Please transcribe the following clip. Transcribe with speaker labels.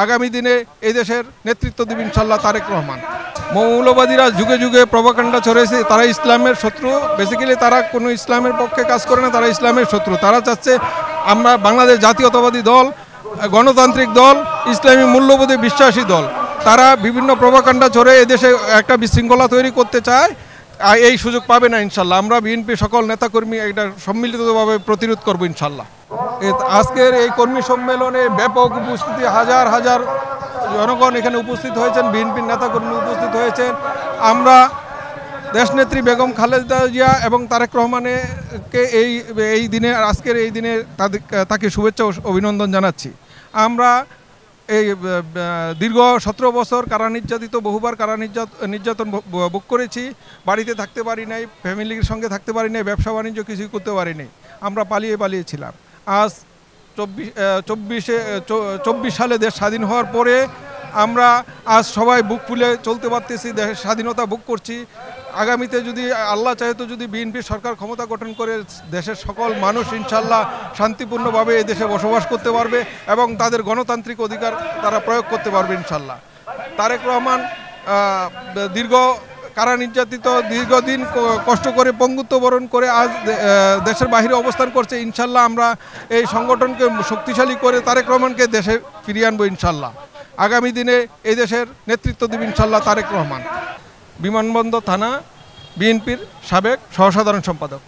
Speaker 1: আগামী দিনে এই দেশের নেতৃত্ব দেবে ইনশাল্লাহ তারেক রহমান। মৌলবাদীরা যুগে যুগে প্রভাকাণ্ডা ছড়িয়েছে, তারা ইসলামের শত্রু। বেসিক্যালি তারা কোনো ইসলামের পক্ষে কাজ করে না, তারা ইসলামের শত্রু। তারা চাচ্ছে আমরা বাংলাদেশ জাতীয়তাবাদী দল, গণতান্ত্রিক দল, ইসলামী মূল্যবোধে বিশ্বাসী দল। তারা বিভিন্ন প্রভাকাণ্ডা ছড়ে এদেশে একটা বিশৃঙ্খলা তৈরি করতে চায়, এই সুযোগ পাবে না ইনশাল্লাহ। আমরা বিএনপি সকল নেতাকর্মী এটা সম্মিলিতভাবে প্রতিরোধ করবো ইনশাল্লাহ। আজকের এই কর্মী সম্মেলনে ব্যাপক উপস্থিতি, হাজার হাজার জনগণ এখানে উপস্থিত হয়েছেন, বিএনপির নেতাকর্মী উপস্থিত হয়েছেন। আমরা দেশনেত্রী বেগম খালেদা জিয়া এবং তারেক রহমানকে এই দিনে, আজকের এই দিনে তাকে শুভেচ্ছা ও অভিনন্দন জানাচ্ছি। আমরা এই দীর্ঘ 17 বছর কারা নির্যাতিত, বহুবার কারা নির্যাতন ভোগ করেছি। বাড়িতে থাকতে পারি নাই, ফ্যামিলির সঙ্গে থাকতে পারি নাই, ব্যবসা বাণিজ্য কিছুই করতে পারি নাই। আমরা পালিয়েছিলাম। আজ 24 সালে দেশ স্বাধীন হওয়ার পরে আমরা আজ সবাই বুক ফুলে চলতে পারতেছি, দেশের স্বাধীনতা ভোগ করছি। আগামীতে যদি আল্লাহ চাহে তো যদি বিএনপি সরকার ক্ষমতা গঠন করে, দেশের সকল মানুষ ইনশাল্লাহ শান্তিপূর্ণভাবে এই দেশে বসবাস করতে পারবে এবং তাদের গণতান্ত্রিক অধিকার তারা প্রয়োগ করতে পারবে ইনশাল্লাহ। তারেক রহমান কারা নির্যাতিত, দীর্ঘদিন কষ্ট করে পঙ্গুত্ব বরণ করে আজ দেশের বাইরে অবস্থান করছে। ইনশাল্লাহ আমরা এই সংগঠনকে শক্তিশালী করে তারেক রহমানকে দেশে ফিরিয়ে আনবো ইনশাল্লাহ। আগামী দিনে এই দেশের নেতৃত্ব দেবে ইনশাল্লাহ তারেক রহমান। বিমানবন্দর থানা বিএনপির সাবেক সহসাধারণ সম্পাদক।